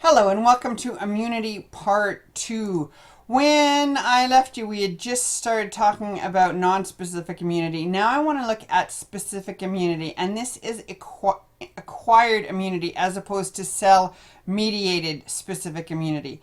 Hello and welcome to Immunity Part 2. When I left you, we had just started talking about non-specific immunity. Now I want to look at specific immunity, and this is acquired immunity as opposed to cell-mediated specific immunity.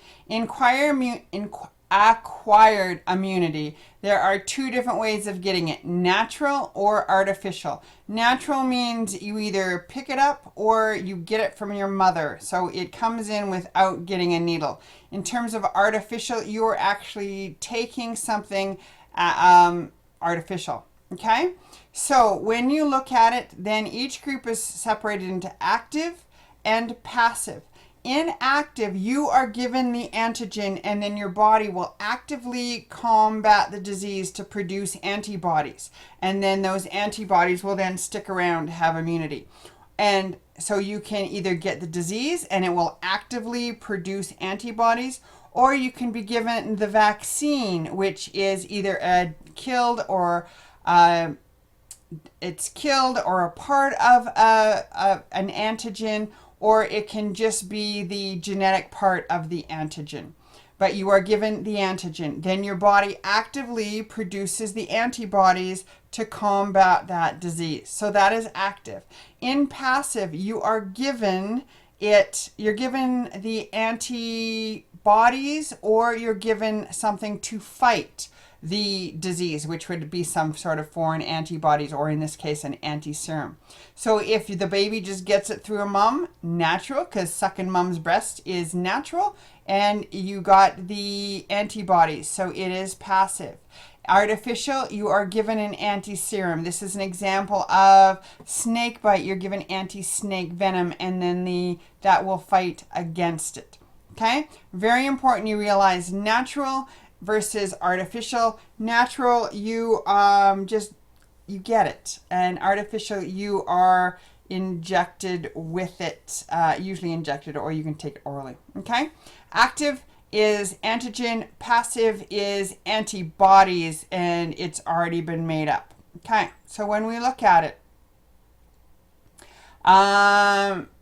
Acquired immunity, there are two different ways of getting it: natural or artificial. Natural means you either pick it up or you get it from your mother, so it comes in without getting a needle. In terms of artificial, you're actually taking something artificial. Okay, so when you look at it, then each group is separated into active and passive. In active, you are given the antigen, and then your body will actively combat the disease to produce antibodies. And then those antibodies will then stick around to have immunity. And so you can either get the disease and it will actively produce antibodies, or you can be given the vaccine, which is either a killed or it's killed or a part of an antigen, or it can just be the genetic part of the antigen. But you are given the antigen. Then your body actively produces the antibodies to combat that disease. So that is active. In passive, you are given you're given the antibodies, or you're given something to fight the disease, which would be some sort of foreign antibodies, or in this case, an anti-serum. So if the baby just gets it through a mom, natural, because sucking mom's breast is natural, and you got the antibodies, so it is passive. Artificial, you are given an anti-serum. This is an example of snake bite. You're given anti-snake venom, and then that will fight against it. Okay? Very important you realize natural versus artificial. Natural, you you get it, and artificial, you are injected with it, usually injected, or you can take it orally. Okay, active is antigen, passive is antibodies, and it's already been made up. Okay, so when we look at it,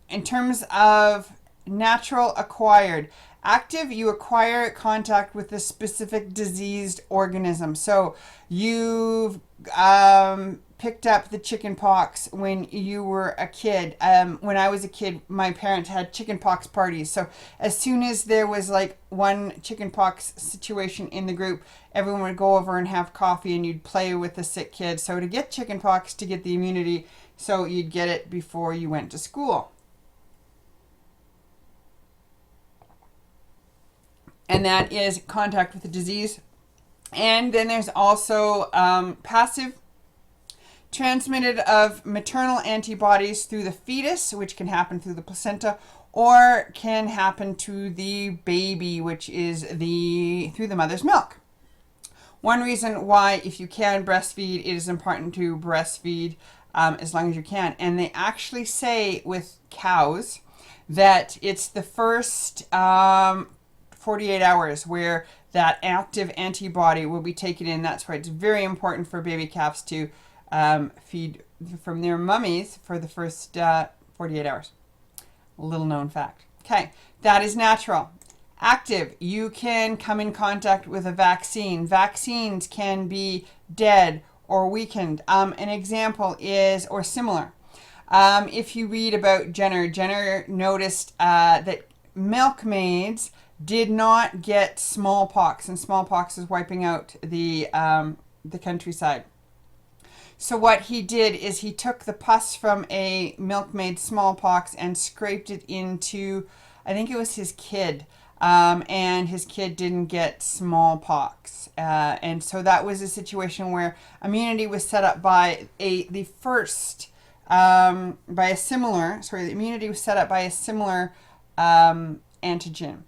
in terms of natural, acquired. Active, you acquire contact with a specific diseased organism. So you've picked up the chicken pox when you were a kid. When I was a kid, my parents had chicken pox parties. So as soon as there was like one chicken pox situation in the group, everyone would go over and have coffee, and you'd play with the sick kid. So to get chicken pox, to get the immunity, so you'd get it before you went to school. And that is contact with the disease. And then there's also passive, transmitted of maternal antibodies through the fetus, which can happen through the placenta, or can happen to the baby, which is through the mother's milk. One reason why, if you can breastfeed, it is important to breastfeed as long as you can. And they actually say with cows that it's the first 48 hours where that active antibody will be taken in. That's why it's very important for baby calves to feed from their mummies for the first 48 hours. Little known fact. Okay, that is natural. Active, you can come in contact with a vaccine. Vaccines can be dead or weakened. An example is, or similar. If you read about Jenner noticed that milkmaids did not get smallpox, and smallpox is wiping out the countryside. So what he did is he took the pus from a milkmaid smallpox and scraped it into, I think it was his kid, and his kid didn't get smallpox. And so that was a situation where immunity was set up by the immunity was set up by a similar antigen.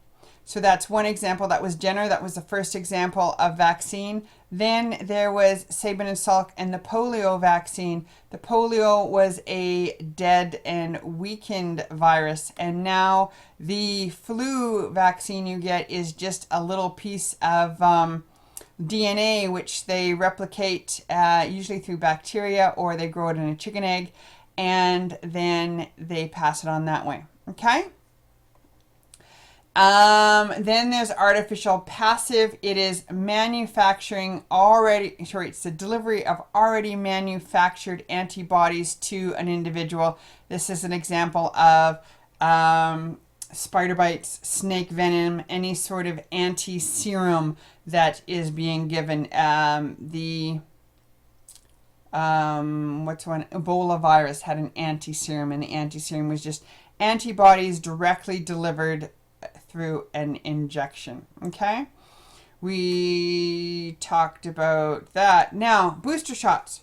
So that's one example. That was Jenner. That was the first example of vaccine. Then there was Sabin and Salk and the polio vaccine. The polio was a dead and weakened virus. And now the flu vaccine you get is just a little piece of DNA, which they replicate usually through bacteria, or they grow it in a chicken egg, and then they pass it on that way. Okay? Then there's artificial passive. It is manufacturing it's the delivery of already manufactured antibodies to an individual. This is an example of spider bites, snake venom, any sort of anti-serum that is being given. Ebola virus had an anti-serum, and the anti-serum was just antibodies directly delivered through an injection. Okay, we talked about that. Now, booster shots.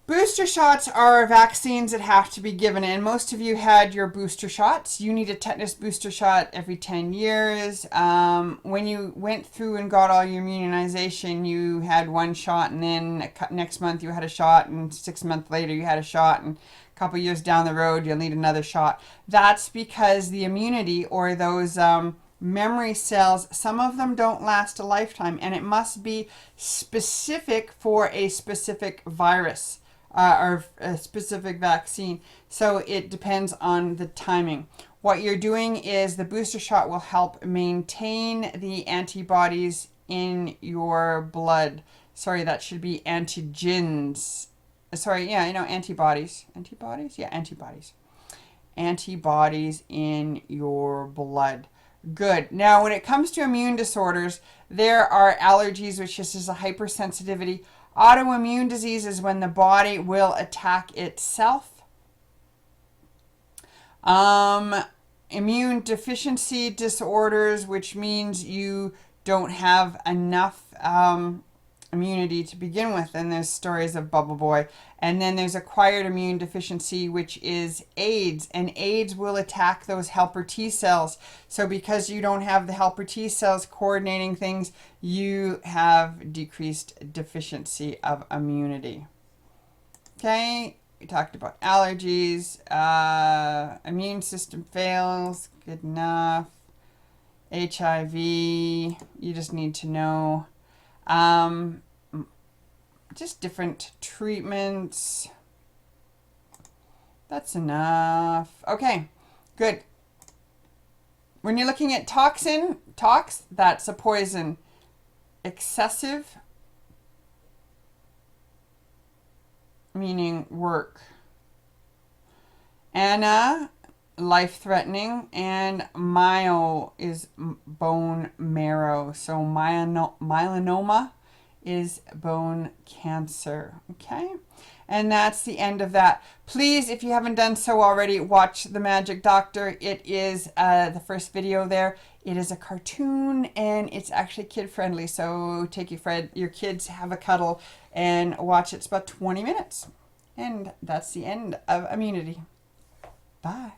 Booster shots are vaccines that have to be given, and most of you had your booster shots. You need a tetanus booster shot every 10 years. When you went through and got all your immunization, you had one shot, and then next month you had a shot, and 6 months later you had a shot, and a couple years down the road you'll need another shot. That's because the immunity, or those memory cells, some of them don't last a lifetime, and it must be specific for a specific virus. Or a specific vaccine. So it depends on the timing. What you're doing is the booster shot will help maintain the antibodies in your blood. Sorry, that should be antigens. Sorry, yeah, antibodies. Antibodies? Yeah, antibodies. Antibodies in your blood. Good. Now, when it comes to immune disorders, there are allergies, which is a hypersensitivity. Autoimmune disease is when the body will attack itself. Immune deficiency disorders, which means you don't have enough immunity to begin with. And there's stories of Bubble Boy. And then there's acquired immune deficiency, which is AIDS. And AIDS will attack those helper T cells. So because you don't have the helper T cells coordinating things, you have decreased deficiency of immunity. Okay, we talked about allergies. Immune system fails. Good enough. HIV, you just need to know. Just different treatments. That's enough. Okay, good. When you're looking at tox, that's a poison. Excessive, meaning work. Ana, life-threatening, and myo is bone marrow. So melanoma is bone cancer. Okay, and that's the end of that. Please, if you haven't done so already, watch The Magic Doctor. It is the first video there. It is a cartoon, and it's actually kid friendly, so take your kids, have a cuddle and watch it. It's about 20 minutes, and that's the end of immunity. Bye.